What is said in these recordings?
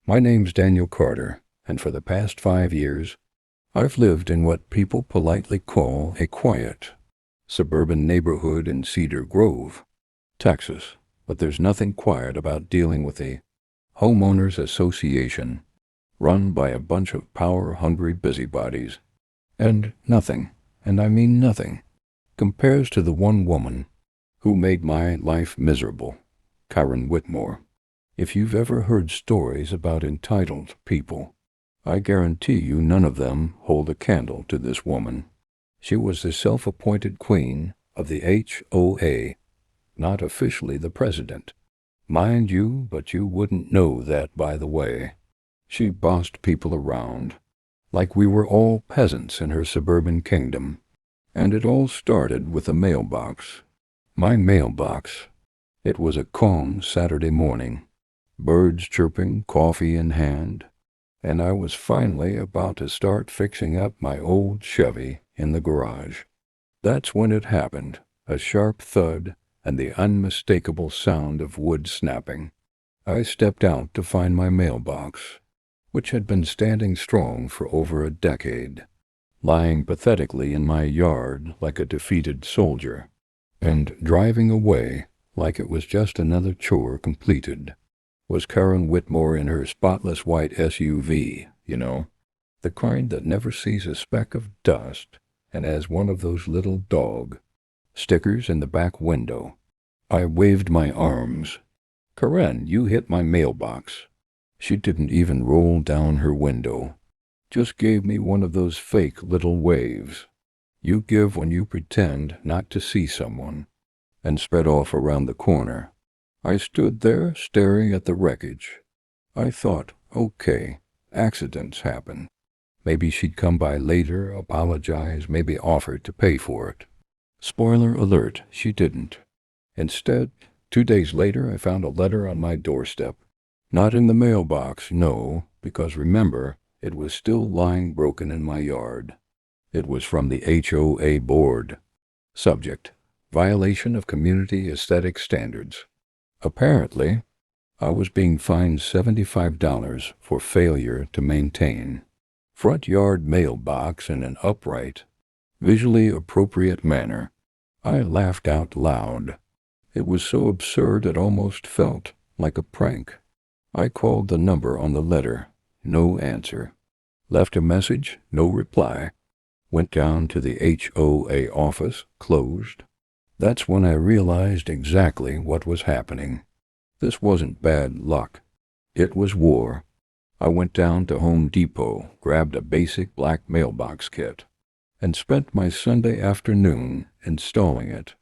My name's Daniel Carter, and for the past 5 years, I've lived in what people politely call a quiet, suburban neighborhood in Cedar Grove, Texas. But there's nothing quiet about dealing with a homeowners association run by a bunch of power-hungry busybodies. And nothing, and I mean nothing, compares to the one woman who made my life miserable, Karen Whitmore. If you've ever heard stories about entitled people, I guarantee you none of them hold a candle to this woman. She was the self-appointed queen of the HOA, not officially the president. Mind you, but you wouldn't know that by the way. She bossed people around, like we were all peasants in her suburban kingdom. And it all started with a mailbox. My mailbox. It was a calm Saturday morning, birds chirping, coffee in hand, and I was finally about to start fixing up my old Chevy in the garage. That's when it happened, a sharp thud and the unmistakable sound of wood snapping. I stepped out to find my mailbox, which had been standing strong for over a decade, lying pathetically in my yard like a defeated soldier, and driving away like it was just another chore completed, was Karen Whitmore in her spotless white SUV, you know, the kind that never sees a speck of dust and has one of those little dog stickers in the back window. I waved my arms. "Karen, you hit my mailbox." She didn't even roll down her window, just gave me one of those fake little waves you give when you pretend not to see someone, and sped off around the corner. I stood there staring at the wreckage. I thought, okay, accidents happen. Maybe she'd come by later, apologize, maybe offer to pay for it. Spoiler alert, she didn't. Instead, 2 days later, I found a letter on my doorstep. Not in the mailbox, no, because remember, it was still lying broken in my yard. It was from the HOA board. Subject: violation of community aesthetic standards. Apparently, I was being fined $75 for failure to maintain front yard mailbox in an upright, visually appropriate manner. I laughed out loud. It was so absurd it almost felt like a prank. I called the number on the letter. No answer. Left a message. No reply. Went down to the HOA office. Closed. That's when I realized exactly what was happening. This wasn't bad luck. It was war. I went down to Home Depot, grabbed a basic black mailbox kit, and spent my Sunday afternoon installing it.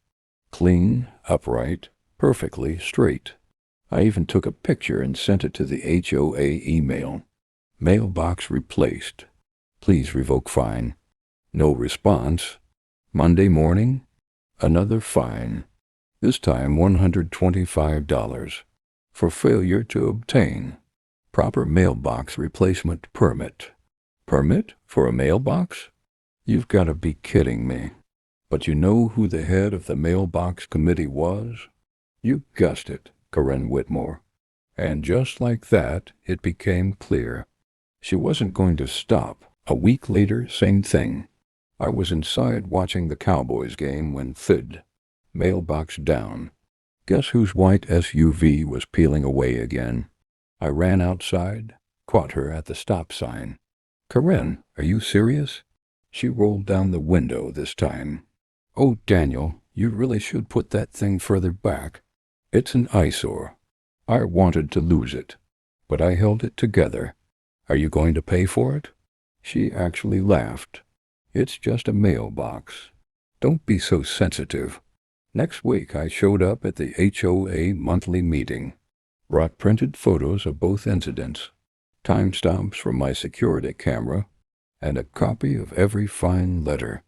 Clean, upright, perfectly straight. I even took a picture and sent it to the HOA email. Mailbox replaced. Please revoke fine. No response. Monday morning, another fine. This time $125 for failure to obtain proper mailbox replacement permit. Permit for a mailbox? You've got to be kidding me. But you know who the head of the mailbox committee was? You guessed it, Karen Whitmore. And just like that, it became clear. She wasn't going to stop. A week later, same thing. I was inside watching the Cowboys game when thud. Mailbox down. Guess whose white SUV was peeling away again? I ran outside, caught her at the stop sign. "Karen, are you serious?" She rolled down the window this time. "Oh, Daniel, you really should put that thing further back. It's an eyesore. I wanted to lose it, but I held it together. Are you going to pay for it?" She actually laughed. "It's just a mailbox. Don't be so sensitive." Next week I showed up at the HOA monthly meeting. Brought printed photos of both incidents, timestamps from my security camera, and a copy of every fine letter.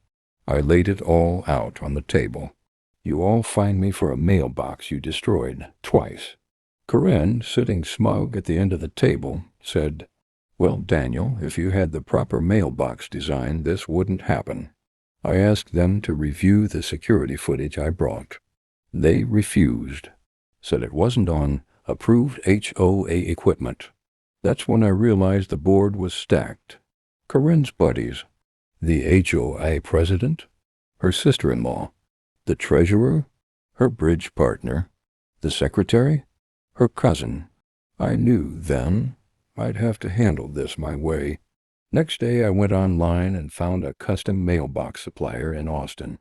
I laid it all out on the table. You all fined me for a mailbox you destroyed twice. Karen, sitting smug at the end of the table, said, "Well, Daniel, if you had the proper mailbox design, this wouldn't happen." I asked them to review the security footage I brought. They refused, said it wasn't on approved HOA equipment. That's when I realized the board was stacked. Karen's buddies, the HOA president, her sister-in-law, the treasurer, her bridge partner, the secretary, her cousin. I knew then I'd have to handle this my way. Next day I went online and found a custom mailbox supplier in Austin.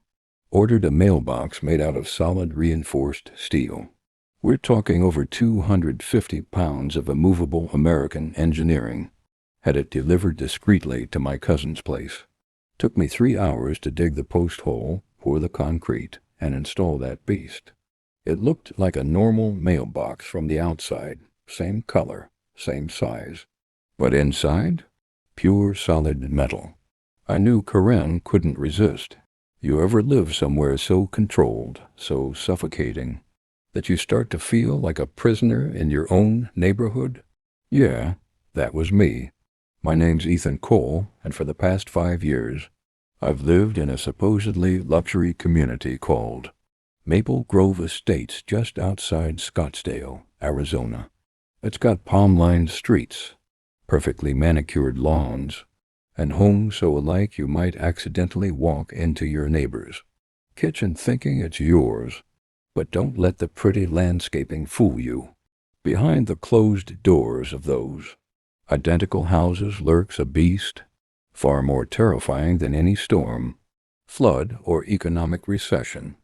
Ordered a mailbox made out of solid reinforced steel. We're talking over 250 pounds of immovable American engineering. Had it delivered discreetly to my cousin's place. Took me 3 hours to dig the post hole, pour the concrete, and install that beast. It looked like a normal mailbox from the outside, same color, same size. But inside, pure solid metal. I knew Karen couldn't resist. You ever live somewhere so controlled, so suffocating, that you start to feel like a prisoner in your own neighborhood? Yeah, that was me. My name's Ethan Cole, and for the past 5 years, I've lived in a supposedly luxury community called Maple Grove Estates just outside Scottsdale, Arizona. It's got palm-lined streets, perfectly manicured lawns, and homes so alike you might accidentally walk into your neighbor's kitchen thinking it's yours. But don't let the pretty landscaping fool you. Behind the closed doors of those identical houses lurks a beast, far more terrifying than any storm, flood, or economic recession.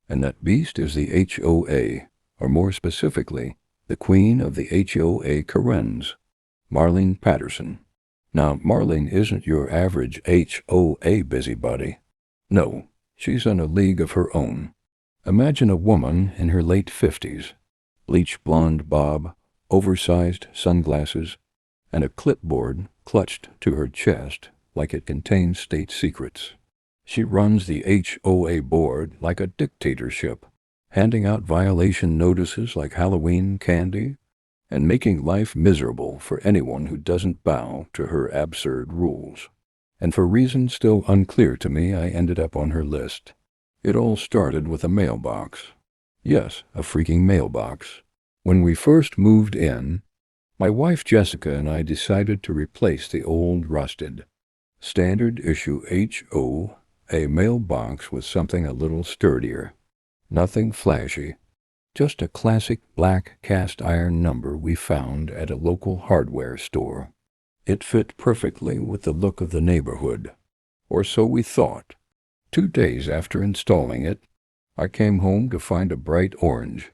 And that beast is the HOA, or more specifically, the queen of the HOA Karens, Marlene Patterson. Now, Marlene isn't your average HOA busybody. No, she's in a league of her own. Imagine a woman in her late 50s, bleach blonde bob, oversized sunglasses, and a clipboard clutched to her chest like it contains state secrets. She runs the HOA board like a dictatorship, handing out violation notices like Halloween candy, and making life miserable for anyone who doesn't bow to her absurd rules. And for reasons still unclear to me, I ended up on her list. It all started with a mailbox. Yes, a freaking mailbox. When we first moved in, my wife Jessica and I decided to replace the old rusted, standard issue HOA mailbox with something a little sturdier. Nothing flashy, just a classic black cast iron number we found at a local hardware store. It fit perfectly with the look of the neighborhood, or so we thought. 2 days after installing it, I came home to find a bright orange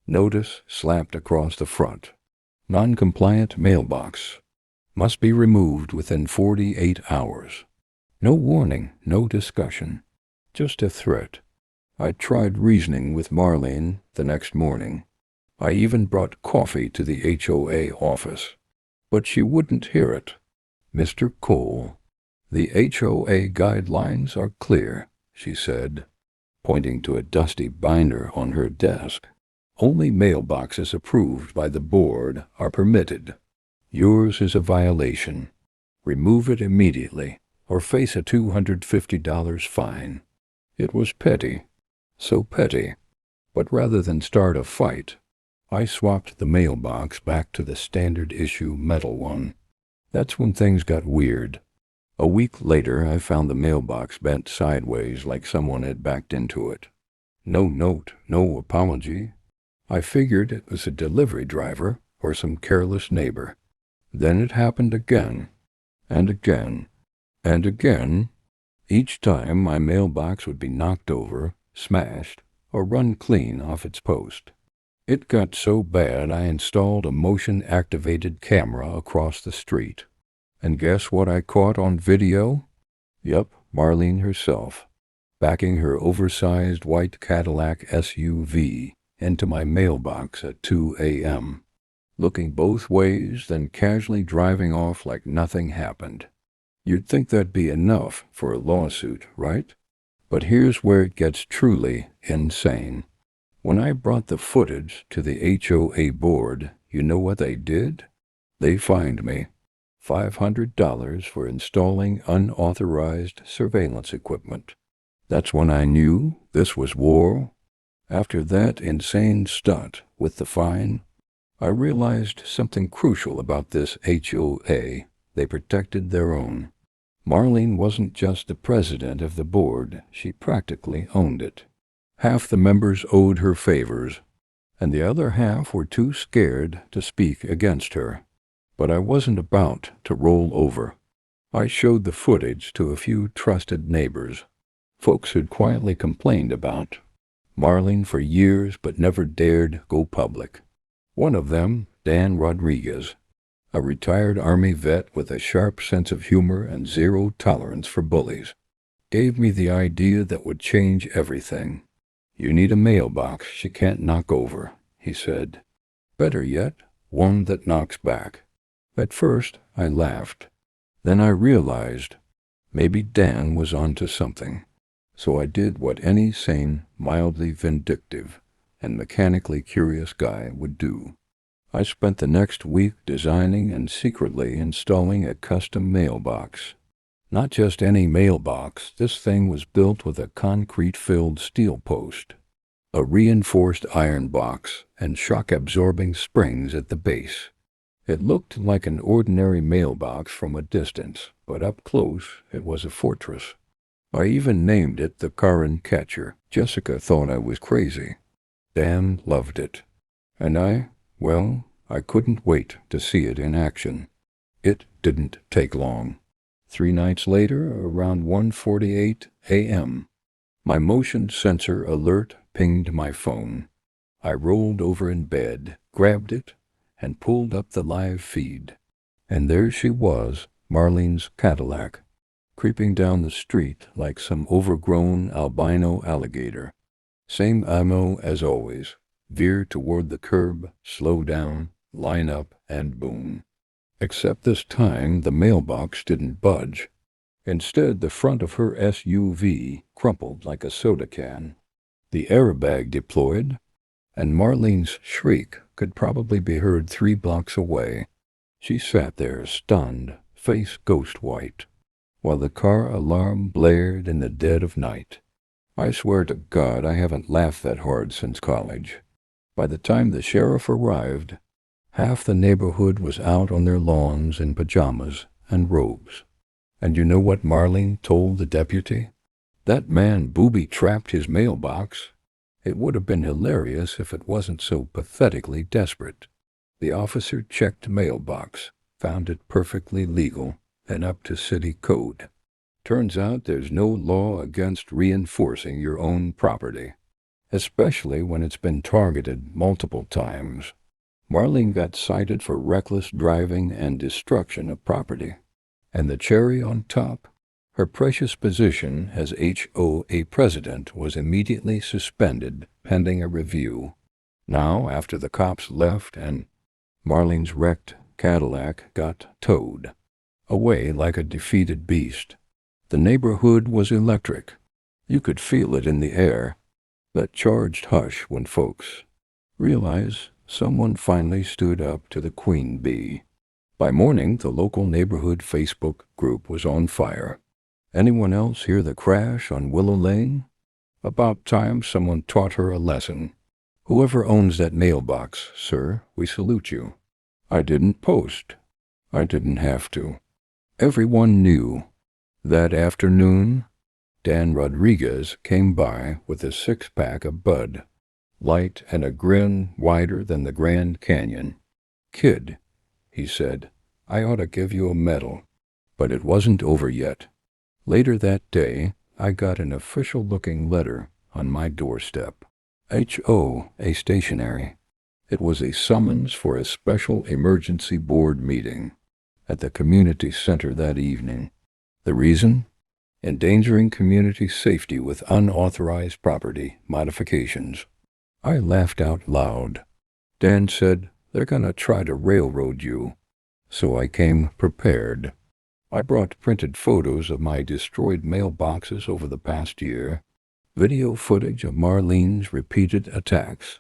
notice slapped across the front. Non-compliant mailbox. Must be removed within 48 hours. No warning, no discussion. Just a threat. I tried reasoning with Marlene the next morning. I even brought coffee to the HOA office. But she wouldn't hear it. Mr. Cole, the HOA guidelines are clear, she said, pointing to a dusty binder on her desk. Only mailboxes approved by the board are permitted. Yours is a violation. Remove it immediately, or face a $250 fine. It was petty, so petty. But rather than start a fight, I swapped the mailbox back to the standard issue metal one. That's when things got weird. A week later, I found the mailbox bent sideways like someone had backed into it. No note, no apology. I figured it was a delivery driver or some careless neighbor. Then it happened again, and again, and again. Each time my mailbox would be knocked over, smashed, or run clean off its post. It got so bad I installed a motion-activated camera across the street. And guess what I caught on video? Yup, Marlene herself, backing her oversized white Cadillac SUV into my mailbox at 2 a.m., looking both ways, then casually driving off like nothing happened. You'd think that'd be enough for a lawsuit, right? But here's where it gets truly insane. When I brought the footage to the HOA board, you know what they did? They fined me $500 for installing unauthorized surveillance equipment. That's when I knew this was war. After that insane stunt with the fine, I realized something crucial about this HOA. They protected their own. Marlene wasn't just the president of the board, she practically owned it. Half the members owed her favors, and the other half were too scared to speak against her. But I wasn't about to roll over. I showed the footage to a few trusted neighbors, folks who'd quietly complained about Marlene for years but never dared go public. One of them, Dan Rodriguez, a retired Army vet with a sharp sense of humor and zero tolerance for bullies, gave me the idea that would change everything. "You need a mailbox she can't knock over," he said. "Better yet, one that knocks back." At first, I laughed. Then I realized maybe Dan was onto something. So I did what any sane, mildly vindictive, and mechanically curious guy would do. I spent the next week designing and secretly installing a custom mailbox. Not just any mailbox, this thing was built with a concrete-filled steel post, a reinforced iron box, and shock-absorbing springs at the base. It looked like an ordinary mailbox from a distance, but up close it was a fortress. I even named it the Karen Catcher. Jessica thought I was crazy. Dan loved it. And I couldn't wait to see it in action. It didn't take long. 3 nights later, around 1:48 a.m., my motion sensor alert pinged my phone. I rolled over in bed, grabbed it, and pulled up the live feed. And there she was, Marlene's Cadillac, creeping down the street like some overgrown albino alligator. Same ammo as always. Veer toward the curb, slow down, line up, and boom. Except this time the mailbox didn't budge. Instead, the front of her SUV crumpled like a soda can. The airbag deployed, and Marlene's shriek could probably be heard 3 blocks away. She sat there stunned, face ghost white, while the car alarm blared in the dead of night. I swear to God I haven't laughed that hard since college. By the time the sheriff arrived, half the neighborhood was out on their lawns in pajamas and robes. And you know what Marlene told the deputy? That man booby-trapped his mailbox. It would have been hilarious if it wasn't so pathetically desperate. The officer checked mailbox, found it perfectly legal and up to city code. Turns out there's no law against reinforcing your own property, especially when it's been targeted multiple times. Marlene got cited for reckless driving and destruction of property. And the cherry on top, her precious position as HOA president was immediately suspended pending a review. Now, after the cops left and Marlene's wrecked Cadillac got towed away like a defeated beast, the neighborhood was electric. You could feel it in the air, that charged hush when folks realize someone finally stood up to the queen bee. By morning, the local neighborhood Facebook group was on fire. Anyone else hear the crash on Willow Lane? About time someone taught her a lesson. Whoever owns that mailbox, sir, we salute you. I didn't post. I didn't have to. Everyone knew. That afternoon, Dan Rodriguez came by with a 6-pack of Bud, Light and a grin wider than the Grand Canyon. "Kid," he said, "I ought to give you a medal." But it wasn't over yet. Later that day, I got an official-looking letter on my doorstep. HOA stationery. It was a summons for a special emergency board meeting at the community center that evening. The reason? Endangering community safety with unauthorized property modifications. I laughed out loud. Dan said, "They're gonna try to railroad you." So I came prepared. I brought printed photos of my destroyed mailboxes over the past year, video footage of Marlene's repeated attacks,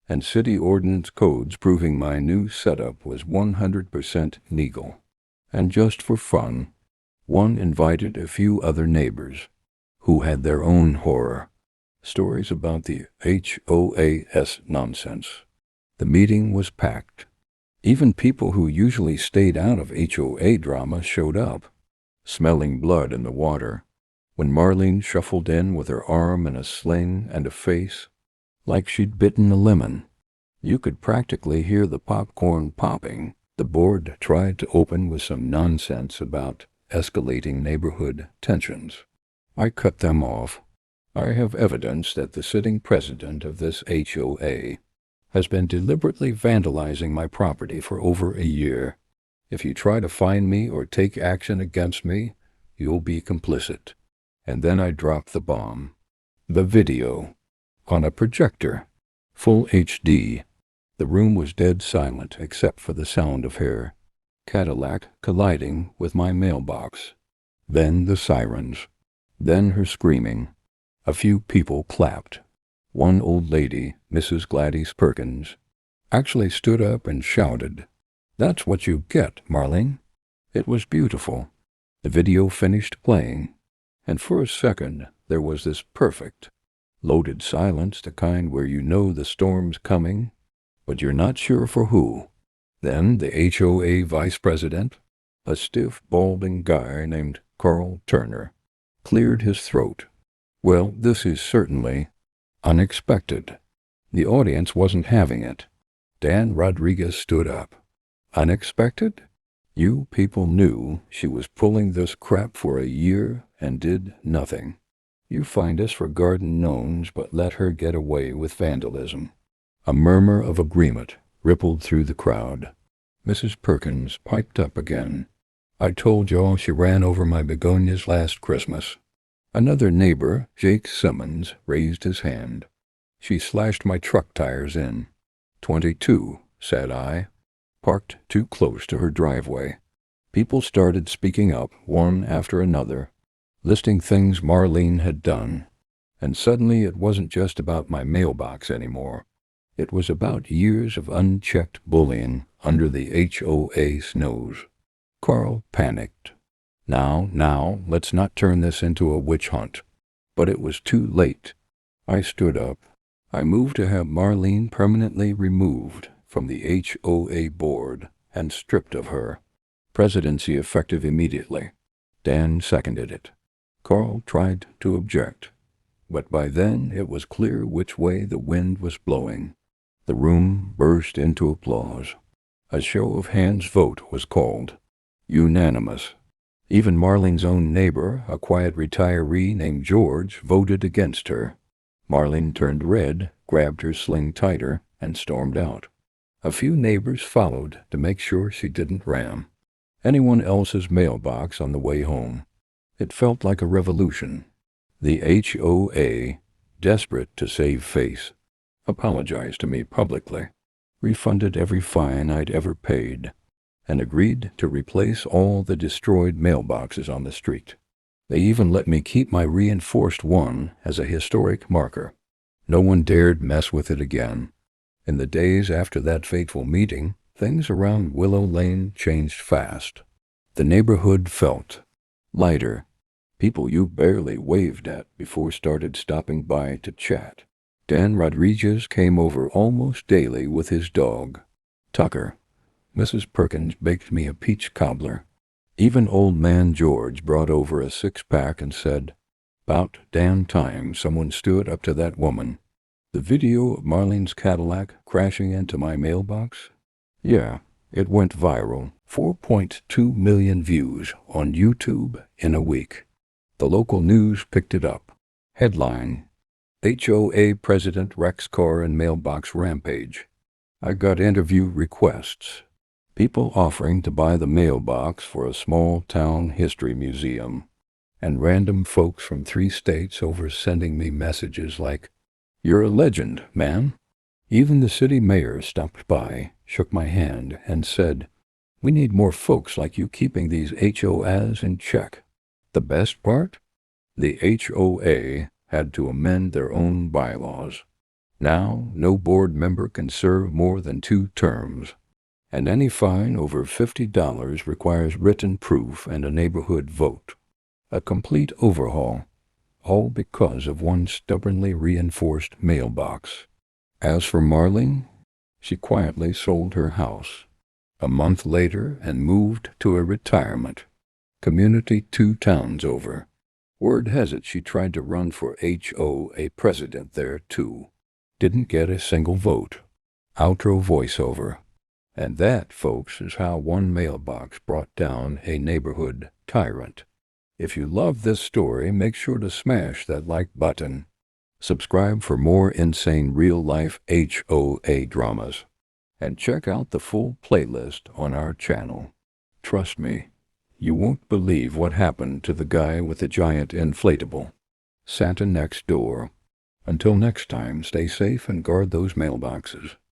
and city ordinance codes proving my new setup was 100% legal. And just for fun, one invited a few other neighbors who had their own horror stories about the HOA's nonsense. The meeting was packed. Even people who usually stayed out of HOA drama showed up, smelling blood in the water. When Marlene shuffled in with her arm in a sling and a face like she'd bitten a lemon, you could practically hear the popcorn popping. The board tried to open with some nonsense about escalating neighborhood tensions. I cut them off. I have evidence that the sitting president of this HOA has been deliberately vandalizing my property for over a year. If you try to find me or take action against me, you'll be complicit. And then I dropped the bomb. The video. On a projector. Full HD. The room was dead silent except for the sound of her Cadillac colliding with my mailbox. Then the sirens. Then her screaming. A few people clapped. One old lady, Mrs. Gladys Perkins, actually stood up and shouted, "That's what you get, Marlene." It was beautiful. The video finished playing, and for a second there was this perfect, loaded silence, the kind where you know the storm's coming, but you're not sure for who. Then the HOA vice president, a stiff, balding guy named Carl Turner, cleared his throat. Well, this is certainly unexpected. The audience wasn't having it. Dan Rodriguez stood up. Unexpected? You people knew she was pulling this crap for a year and did nothing. You fined us for garden gnomes but let her get away with vandalism. A murmur of agreement rippled through the crowd. Mrs. Perkins piped up again. "I told y'all she ran over my begonias last Christmas." Another neighbor, Jake Simmons, raised his hand. "She slashed my truck tires in." 22, said I, parked too close to her driveway. People started speaking up, one after another, listing things Marlene had done. And suddenly it wasn't just about my mailbox anymore. It was about years of unchecked bullying under the HOA's nose. Carl panicked. Now, let's not turn this into a witch hunt." But it was too late. I stood up. I moved to have Marlene permanently removed from the HOA board and stripped of her presidency effective immediately. Dan seconded it. Carl tried to object, but by then it was clear which way the wind was blowing. The room burst into applause. A show of hands vote was called. Unanimous. Even Marlene's own neighbor, a quiet retiree named George, voted against her. Marlene turned red, grabbed her sling tighter, and stormed out. A few neighbors followed to make sure she didn't ram anyone else's mailbox on the way home. It felt like a revolution. The HOA, desperate to save face, apologized to me publicly, refunded every fine I'd ever paid, and agreed to replace all the destroyed mailboxes on the street. They even let me keep my reinforced one as a historic marker. No one dared mess with it again. In the days after that fateful meeting, things around Willow Lane changed fast. The neighborhood felt lighter. People you barely waved at before started stopping by to chat. Dan Rodriguez came over almost daily with his dog, Tucker. Mrs. Perkins baked me a peach cobbler. Even old man George brought over a six-pack and said, "'Bout damn time someone stood up to that woman." The video of Marlene's Cadillac crashing into my mailbox? Yeah, it went viral. 4.2 million views on YouTube in a week. The local news picked it up. Headline: HOA President wrecks car and mailbox rampage. I got interview requests. People offering to buy the mailbox for a small town history museum. And random folks from 3 states over sending me messages like, "You're a legend, man." Even the city mayor stopped by, shook my hand, and said, "We need more folks like you keeping these HOAs in check." The best part? The HOA had to amend their own bylaws. Now, no board member can serve more than 2 terms, and any fine over $50 requires written proof and a neighborhood vote. A complete overhaul, all because of one stubbornly reinforced mailbox. As for Marlene, She quietly sold her house a month later and moved to a retirement community 2 towns over. Word has it she tried to run for HOA president there too. Didn't get a single vote. Outro voiceover. And that, folks, is how one mailbox brought down a neighborhood tyrant. If you love this story, make sure to smash that like button. Subscribe for more insane real-life HOA dramas. And check out the full playlist on our channel. Trust me, you won't believe what happened to the guy with the giant inflatable Santa next door. Until next time, stay safe and guard those mailboxes.